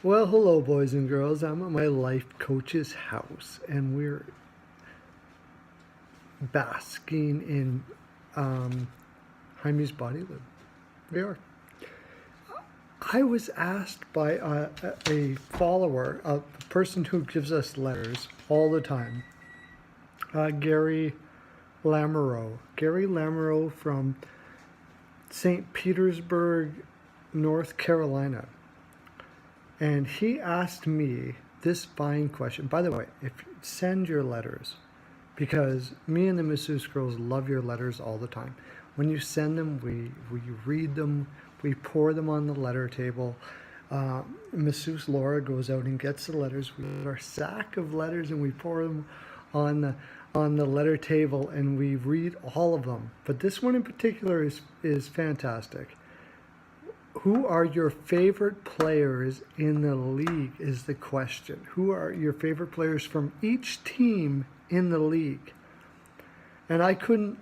Well, hello, boys and girls. I'm at my life coach's house, and we're basking in Jaime's body loop. We are. I was asked by a follower, a person who gives us letters all the time, Gary Lamoureux. Gary Lamoureux from St. Petersburg, North Carolina. And he asked me this fine question. By the way, send your letters, because me and the masseuse girls love your letters all the time. When you send them, we read them, we pour them on the letter table. Masseuse Laura goes out and gets the letters. We get our sack of letters and we pour them on the letter table, and we read all of them. But this one in particular is fantastic. Who are your favorite players in the league is the question. Who are your favorite players from each team in the league? And I couldn't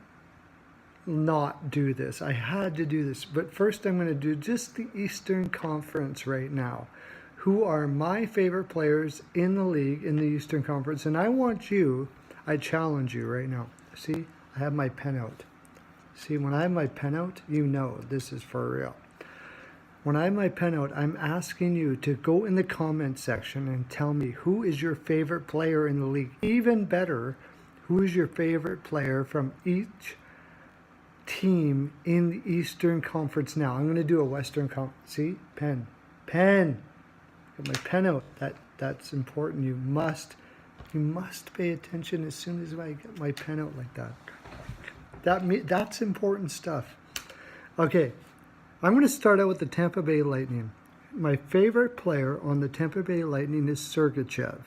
not do this. I had to do this. But first I'm going to do just the Eastern Conference right now. Who are my favorite players in the league in the Eastern Conference? And I challenge you right now. See, I have my pen out. See, when I have my pen out, you know this is for real. When I have my pen out, I'm asking you to go in the comment section and tell me who is your favorite player in the league. Even better, who is your favorite player from each team in the Eastern Conference now. I'm going to do a Western Conference. See? Pen. Get my pen out. That's important. You must pay attention as soon as I get my pen out like that. That's important stuff. Okay. I'm going to start out with the Tampa Bay Lightning. My favorite player on the Tampa Bay Lightning is Sergachev.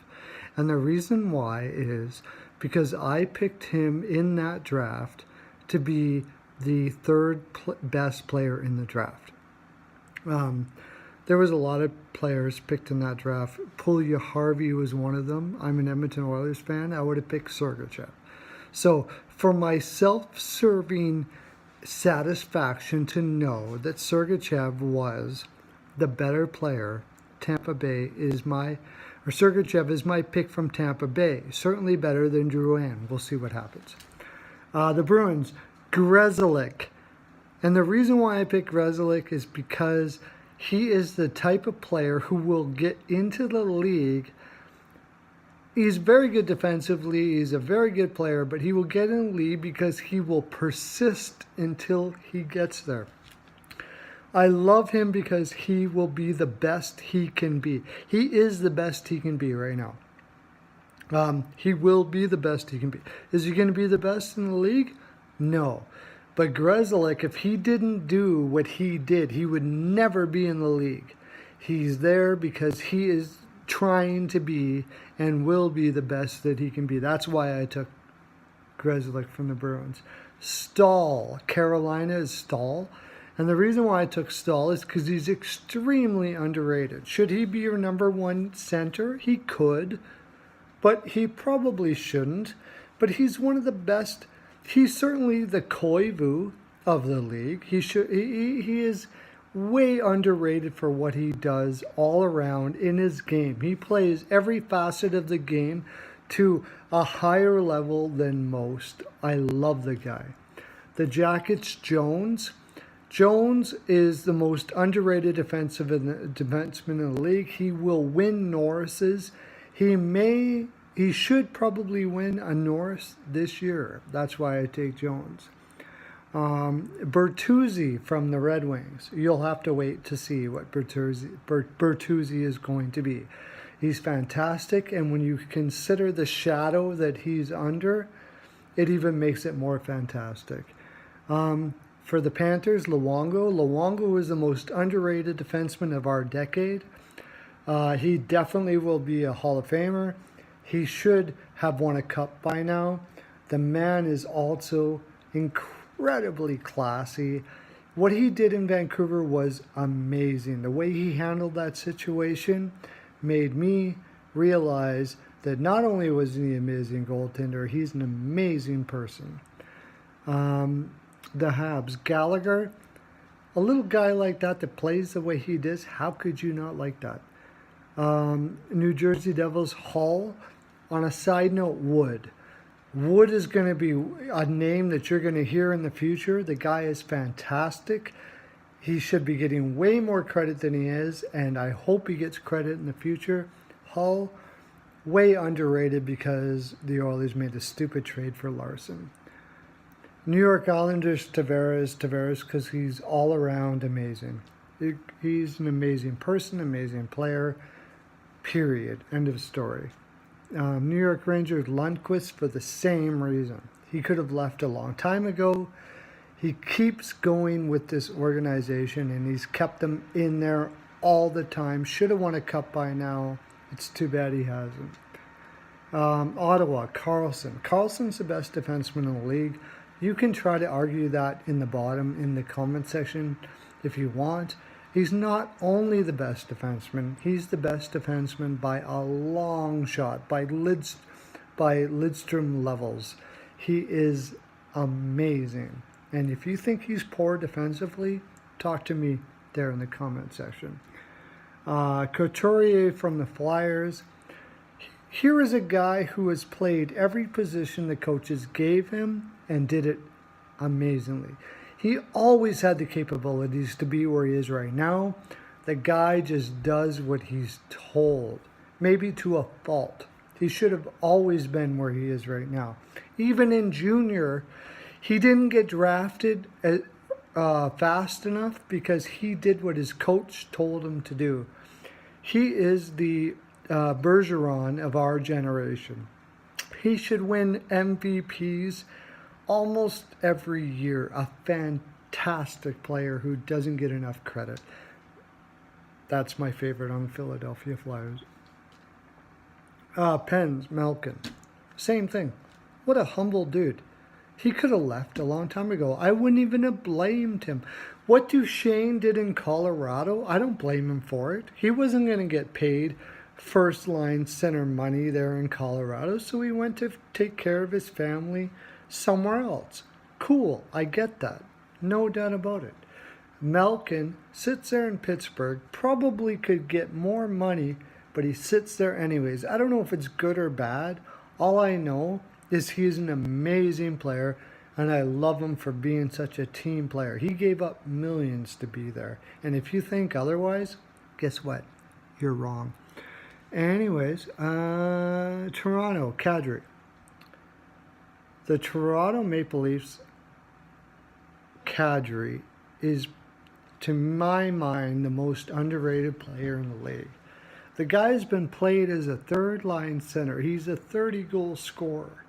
And the reason why is because I picked him in that draft to be the third best player in the draft. There was a lot of players picked in that draft. Pulya Harvey was one of them. I'm an Edmonton Oilers fan. I would have picked Sergachev. So for my self-serving satisfaction to know that Sergachev was the better player, Sergachev is my pick from Tampa Bay. Certainly better than Drouin. We'll see what happens. The Bruins, Grzelcyk. And the reason why I picked Grzelcyk is because he is the type of player who will get into the league. He's very good defensively. He's a very good player, but he will get in the league because he will persist until he gets there. I love him because he will be the best he can be. He is the best he can be right now. He will be the best he can be. Is he going to be the best in the league? No. But Grzelcyk, if he didn't do what he did, he would never be in the league. He's there because he is trying to be and will be the best that he can be. That's why I took Grzelcyk from the Bruins. Stahl, Carolina is Stahl. And the reason why I took Stahl is because he's extremely underrated. Should he be your number one center? He could, but he probably shouldn't. But he's one of the best. He's certainly the Koivu of the league. He is way underrated for what he does all around in his game. He plays every facet of the game to a higher level than most. I love the guy. The Jackets, Jones. Jones is the most underrated defenseman in the league. He will win Norris's. He should probably win a Norris this year. That's why I take Jones. Bertuzzi from the Red Wings. You'll have to wait to see what Bertuzzi is going to be. He's fantastic, and when you consider the shadow that he's under, it even makes it more fantastic. For the Panthers, Luongo. Luongo is the most underrated defenseman of our decade. He definitely will be a Hall of Famer. He should have won a cup by now. The man is also incredibly classy. What he did in Vancouver was amazing. The way he handled that situation made me realize that not only was he an amazing goaltender, he's an amazing person. The Habs, Gallagher, a little guy like that plays the way he does, how could you not like that? New Jersey Devils, Hull. On a side note, Wood. Wood is going to be a name that you're going to hear in the future. The guy is fantastic. He should be getting way more credit than he is, and I hope he gets credit in the future. Hull, way underrated because the Oilers made a stupid trade for Larson. New York Islanders, Tavares, because he's all around amazing. He's an amazing person, amazing player, period. End of story. New York Rangers, Lundqvist, for the same reason. He could have left a long time ago. He keeps going with this organization, and he's kept them in there all the time. Should have won a cup by now. It's too bad he hasn't. Ottawa, Carlson. Carlson's the best defenseman in the league. You can try to argue that in the bottom, in the comment section, if you want. He's not only the best defenseman, he's the best defenseman by a long shot, by Lidstrom levels. He is amazing. And if you think he's poor defensively, talk to me there in the comment section. Couturier from the Flyers. Here is a guy who has played every position the coaches gave him and did it amazingly. He always had the capabilities to be where he is right now. The guy just does what he's told, maybe to a fault. He should have always been where he is right now. Even in junior, he didn't get drafted fast enough because he did what his coach told him to do. He is the Bergeron of our generation. He should win MVPs almost every year. A fantastic player who doesn't get enough credit. That's my favorite on the Philadelphia Flyers. Pens, Malkin. Same thing. What a humble dude. He could have left a long time ago. I wouldn't even have blamed him. What Duchesne did in Colorado, I don't blame him for it. He wasn't going to get paid first line center money there in Colorado, so he went to take care of his family somewhere else. Cool, I get that. No doubt about it. Malkin sits there in Pittsburgh, probably could get more money, but he sits there anyways. I don't know if it's good or bad. All I know is he's an amazing player, and I love him for being such a team player. He gave up millions to be there. And if you think otherwise, guess what? You're wrong. Anyways, Toronto, Kadri. The Toronto Maple Leafs, Kadri, is, to my mind, the most underrated player in the league. The guy's been played as a third-line center. He's a 30-goal scorer.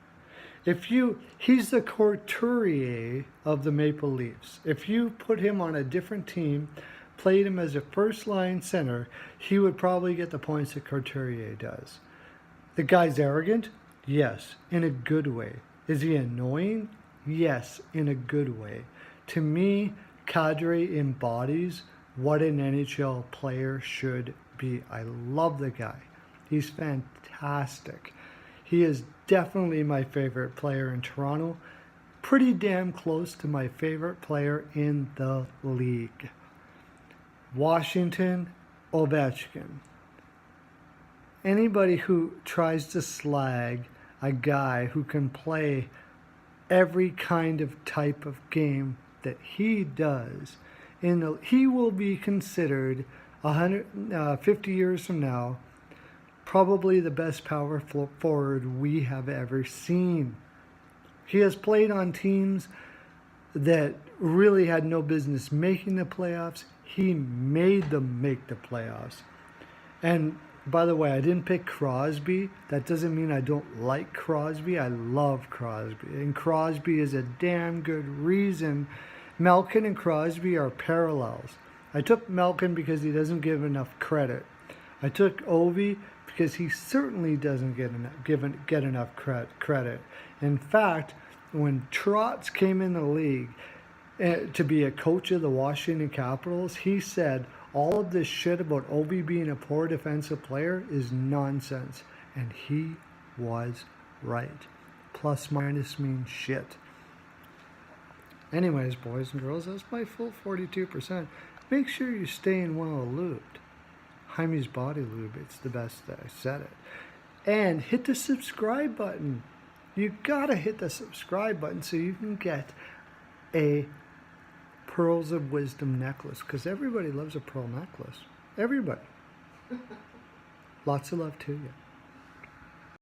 He's the Couturier of the Maple Leafs. If you put him on a different team, played him as a first-line center, he would probably get the points that Couturier does. The guy's arrogant? Yes, in a good way. Is he annoying? Yes, in a good way. To me, Kadri embodies what an NHL player should be. I love the guy. He's fantastic. He is definitely my favorite player in Toronto. Pretty damn close to my favorite player in the league. Washington, Ovechkin. Anybody who tries to slag a guy who can play every kind of type of game that he does, he will be considered 150 years from now probably the best power forward we have ever seen. He has played on teams that really had no business making the playoffs. He made them make the playoffs. And by the way, I didn't pick Crosby. That doesn't mean I don't like Crosby. I love Crosby. And Crosby is a damn good reason. Malkin and Crosby are parallels. I took Malkin because he doesn't give enough credit. I took Ovi because he certainly doesn't get enough credit. In fact, when Trotz came in the league to be a coach of the Washington Capitals, he said all of this shit about Ovi being a poor defensive player is nonsense. And he was right. Plus minus means shit. Anyways, boys and girls, that's my full 42%. Make sure you stay in well loot. Jaime's Body Lube. It's the best that I said it. And hit the subscribe button. You gotta hit the subscribe button so you can get a Pearls of Wisdom necklace, because everybody loves a pearl necklace. Everybody. Lots of love to you.